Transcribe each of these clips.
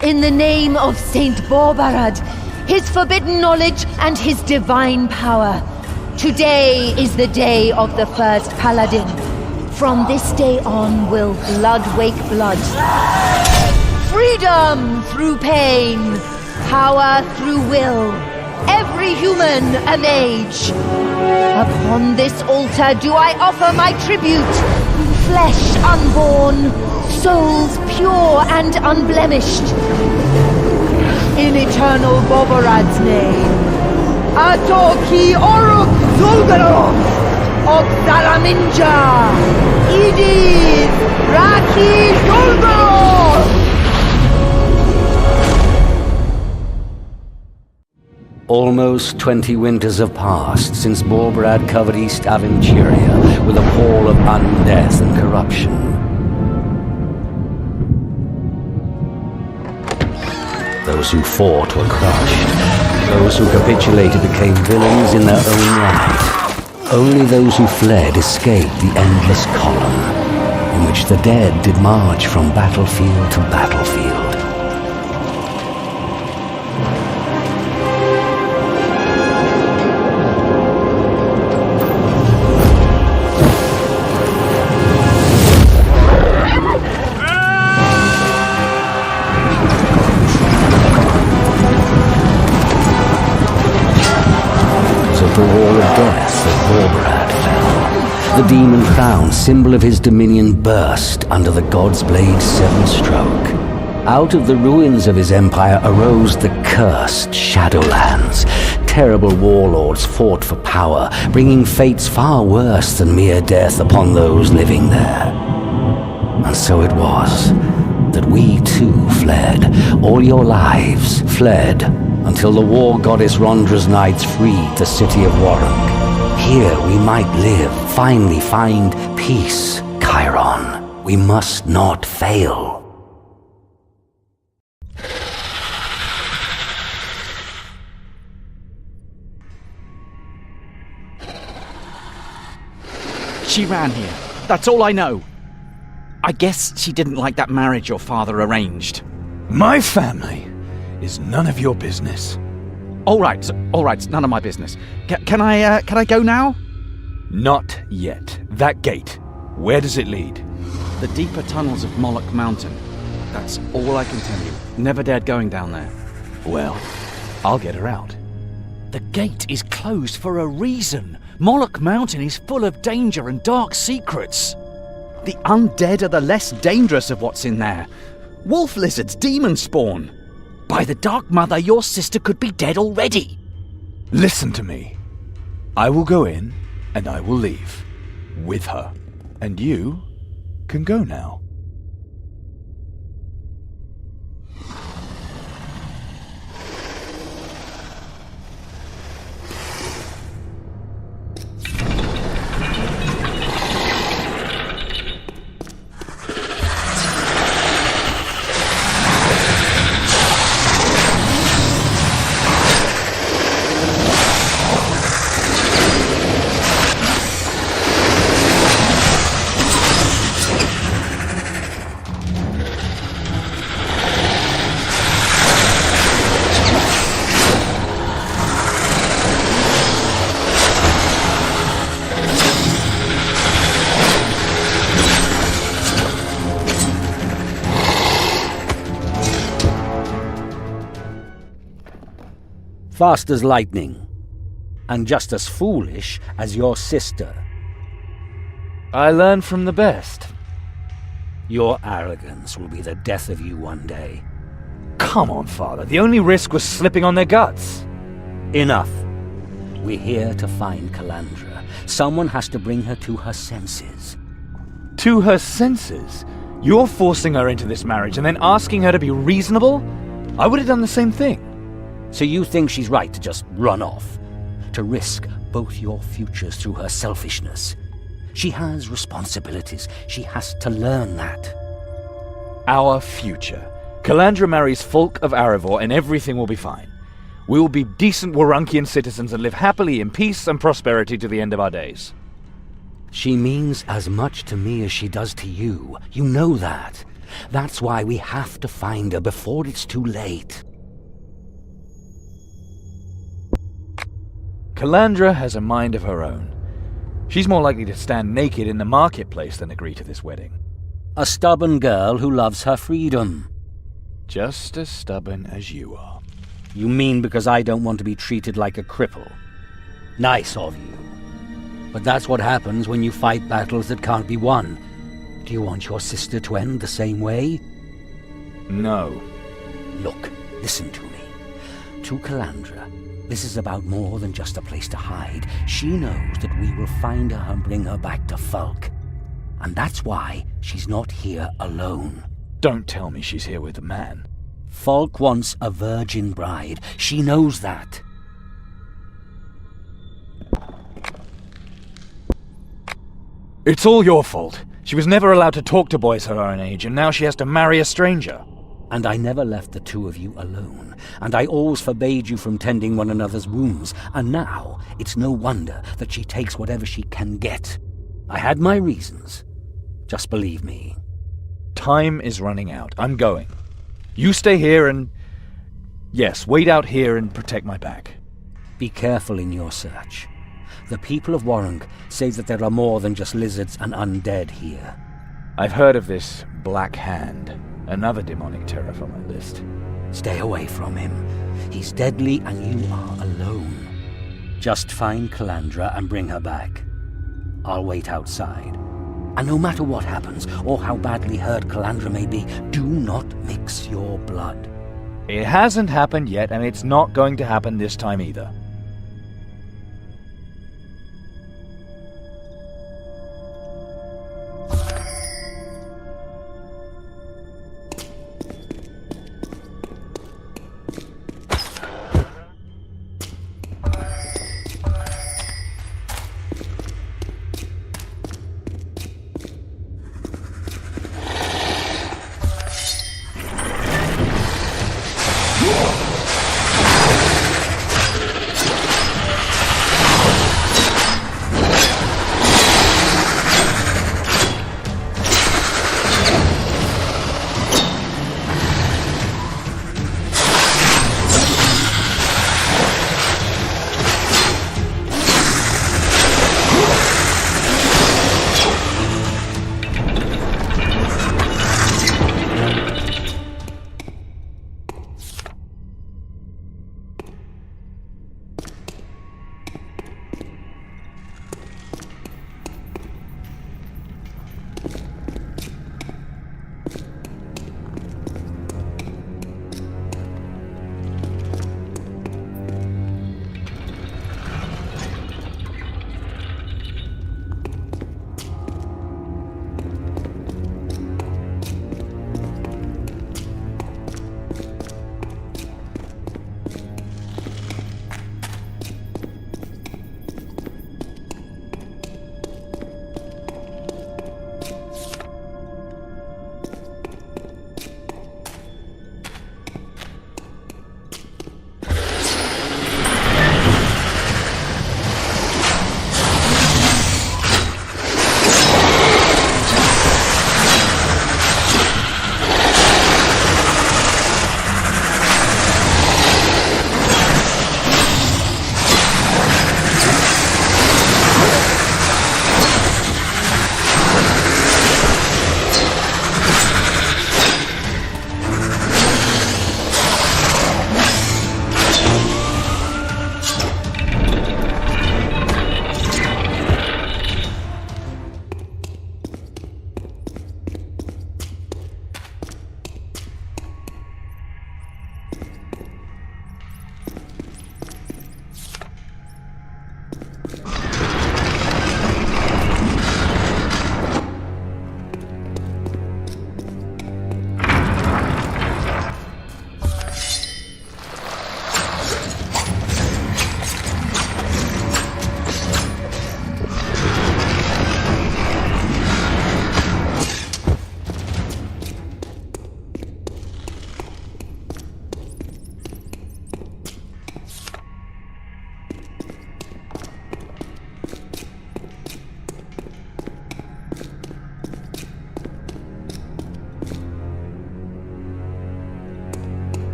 In the name of Saint Borbarad, his forbidden knowledge and his divine power, today is the day of the first paladin. From this day on will blood wake blood. Freedom through pain, power through will. Every human a mage. Upon this altar do I offer my tribute. Flesh unborn, souls pure and unblemished. In eternal Borbarad's name. Atoki Oruk Zulgarov of Zaraminja. Edith Raki Zulgarov. Almost 20 winters have passed since Borbarad covered East Aventuria with a pall of undeath and corruption. Those who fought were crushed. Those who capitulated became villains in their own right. Only those who fled escaped the endless column, in which the dead did march from battlefield to battlefield. The wall of death of Borbarad fell. The demon crown, symbol of his dominion, burst under the God's Blade's seventh stroke. Out of the ruins of his empire arose the cursed Shadowlands. Terrible warlords fought for power, bringing fates far worse than mere death upon those living there. And so it was that we too fled. All your lives fled, until the war goddess Rondra's knights freed the city of Warrung. Here we might live, finally find peace, Chiron. We must not fail. She ran here. That's all I know. I guess she didn't like that marriage your father arranged. My family is none of your business. All right, none of my business. Can I go now? Not yet. That gate, where does it lead? The deeper tunnels of Moloch Mountain. That's all I can tell you. Never dared going down there. Well, I'll get her out. The gate is closed for a reason. Moloch Mountain is full of danger and dark secrets. The undead are the less dangerous of what's in there. Wolf lizards, demon spawn. By the Dark Mother, your sister could be dead already. Listen to me. I will go in, and I will leave. With her. And you can go now. Fast as lightning, and just as foolish as your sister. I learn from the best. Your arrogance will be the death of you one day. Come on, Father. The only risk was slipping on their guts. Enough. We're here to find Calandra. Someone has to bring her to her senses. To her senses? You're forcing her into this marriage and then asking her to be reasonable? I would have done the same thing. So you think she's right to just run off? To risk both your futures through her selfishness? She has responsibilities. She has to learn that. Our future. Calandra marries Folk of Arivor and everything will be fine. We will be decent Warunkian citizens and live happily in peace and prosperity to the end of our days. She means as much to me as she does to you. You know that. That's why we have to find her before it's too late. Calandra has a mind of her own. She's more likely to stand naked in the marketplace than agree to this wedding. A stubborn girl who loves her freedom. Just as stubborn as you are. You mean because I don't want to be treated like a cripple? Nice of you. But that's what happens when you fight battles that can't be won. Do you want your sister to end the same way? No. Look, listen to me. To Calandra, this is about more than just a place to hide. She knows that we will find her and bring her back to Fulk. And that's why she's not here alone. Don't tell me she's here with the man. Fulk wants a virgin bride. She knows that. It's all your fault. She was never allowed to talk to boys her own age, and now she has to marry a stranger. And I never left the two of you alone. And I always forbade you from tending one another's wounds. And now, it's no wonder that she takes whatever she can get. I had my reasons. Just believe me. Time is running out. I'm going. You stay here and... yes, wait out here and protect my back. Be careful in your search. The people of Warrung say that there are more than just lizards and undead here. I've heard of this Black Hand, another demonic terror from my list. Stay away from him. He's deadly and you are alone. Just find Calandra and bring her back. I'll wait outside. And no matter what happens, or how badly hurt Calandra may be, do not mix your blood. It hasn't happened yet, and it's not going to happen this time either.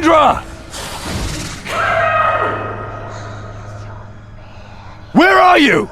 Calandra! Where are you?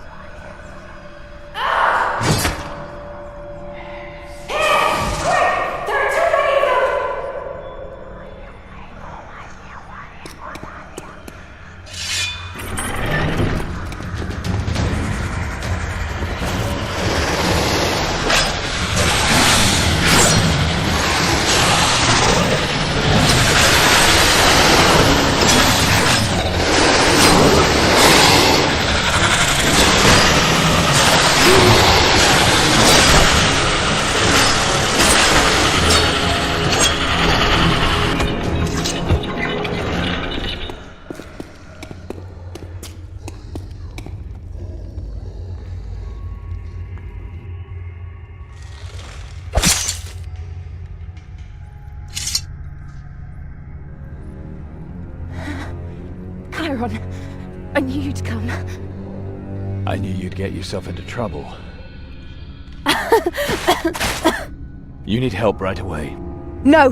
Chiron, I knew you'd come. I knew you'd get yourself into trouble. You need help right away. No!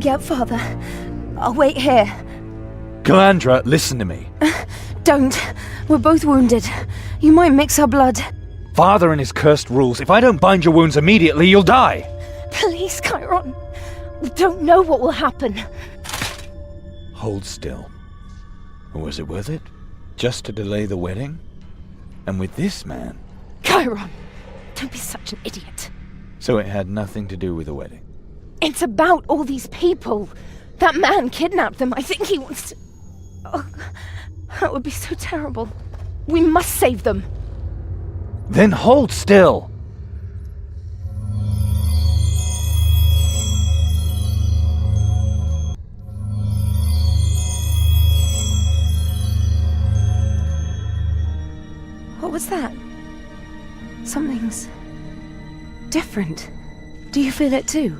Get up, Father. I'll wait here. Calandra, listen to me. Don't. We're both wounded. You might mix our blood. Father and his cursed rules. If I don't bind your wounds immediately, you'll die. Please, Chiron. We don't know what will happen. Hold still. Was it worth it? Just to delay the wedding? And with this man? Chiron, don't be such an idiot. So it had nothing to do with the wedding? It's about all these people. That man kidnapped them. I think he wants to... Oh, that would be so terrible. We must save them. Then hold still. What was that? Something's different. Do you feel it too?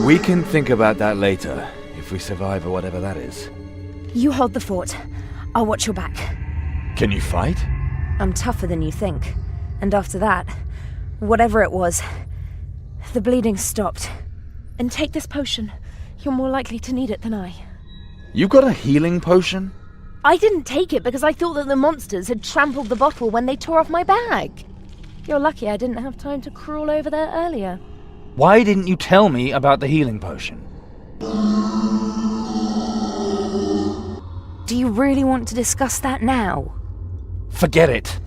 We can think about that later, if we survive or whatever that is. You hold the fort. I'll watch your back. Can you fight? I'm tougher than you think. And after that, whatever it was, the bleeding stopped. And take this potion. You're more likely to need it than I. You got a healing potion? I didn't take it because I thought that the monsters had trampled the bottle when they tore off my bag. You're lucky I didn't have time to crawl over there earlier. Why didn't you tell me about the healing potion? Do you really want to discuss that now? Forget it.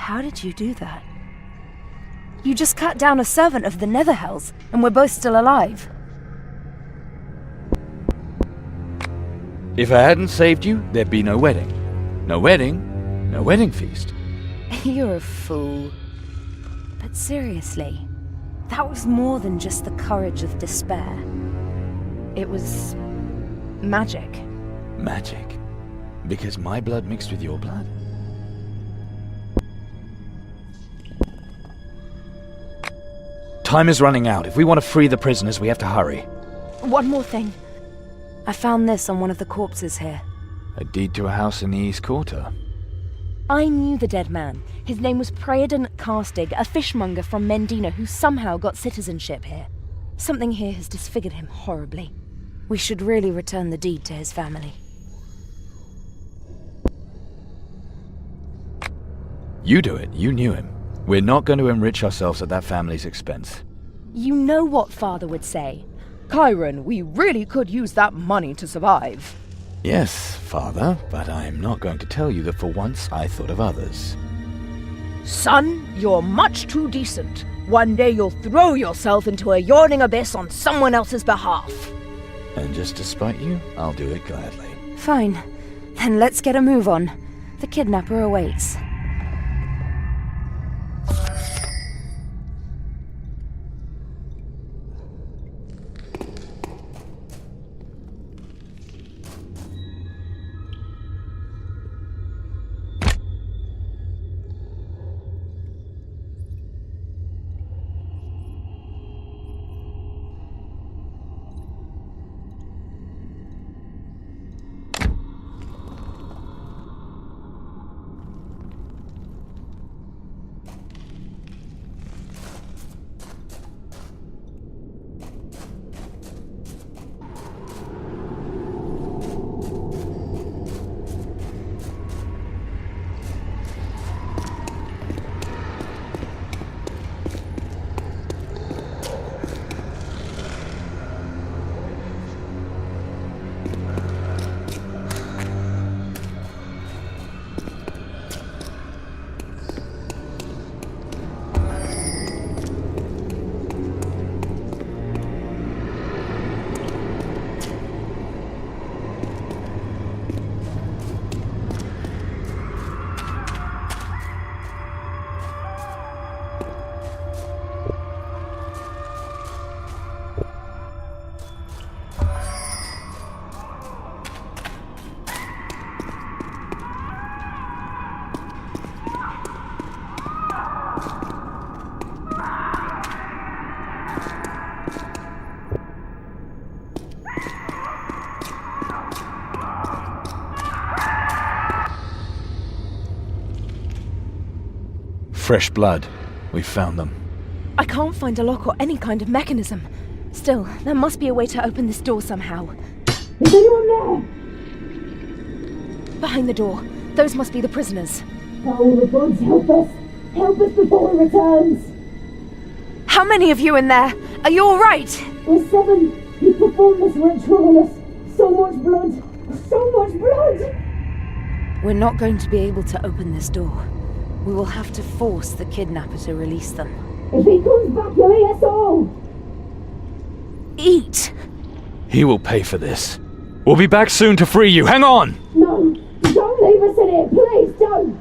How did you do that? You just cut down a servant of the Netherhells, and we're both still alive. If I hadn't saved you, there'd be no wedding. No wedding, no wedding feast. You're a fool. But seriously, that was more than just the courage of despair. It was magic. Magic? Because my blood mixed with your blood? Time is running out. If we want to free the prisoners, we have to hurry. One more thing. I found this on one of the corpses here. A deed to a house in the East Quarter. I knew the dead man. His name was Praedon Carstig, a fishmonger from Mendina who somehow got citizenship here. Something here has disfigured him horribly. We should really return the deed to his family. You do it. You knew him. We're not going to enrich ourselves at that family's expense. You know what Father would say. Chiron, we really could use that money to survive. Yes, Father, but I'm not going to tell you that for once I thought of others. Son, you're much too decent. One day you'll throw yourself into a yawning abyss on someone else's behalf. And just to spite you, I'll do it gladly. Fine. Then let's get a move on. The kidnapper awaits. Fresh blood. We found them. I can't find a lock or any kind of mechanism. Still, there must be a way to open this door somehow. Is anyone there? Behind the door. Those must be the prisoners. Oh, the gods, help us! Help us before he returns! How many of you in there? Are you alright? There's 7. He performed this ritual on us. So much blood! So much blood! We're not going to be able to open this door. We will have to force the kidnapper to release them. If he comes back, he'll eat us all! Eat! He will pay for this. We'll be back soon to free you. Hang on! No! Don't leave us in here, please don't!